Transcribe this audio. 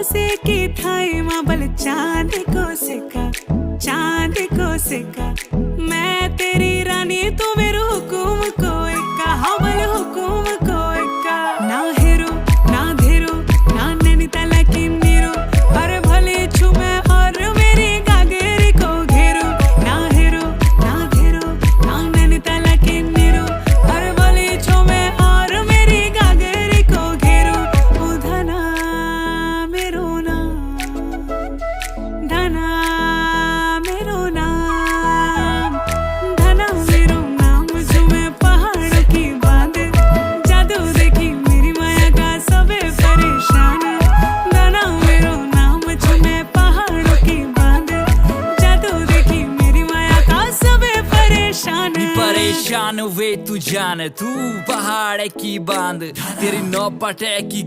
से की थाई माबल चांद को सिका मैं तेरी रानी तू मेरो हुकुम को इक्का हवल हुकुम को इक्का ना हेरो ना धेरो ना नैनीताल की नीरो पर भले छू मैं और मेरी गागेरी को घेरो ना हेरो ना धेरो ना नैनीताल की नीरो पर भले छू मैं और मेरी गागेरी को घेरो ओ धना मेरो नाम धना मेरो नाम धना मेरो नाम जो मैं पहाड़ों की बांध जादू देखी मेरी माया का सबे परेशान धना मेरो नाम जो मैं पहाड़ों की बांध जादू देखी मेरी माया का सबे परेशान परेशान वे तू जान तू पहाड़ की बांध तेरी नौपटे की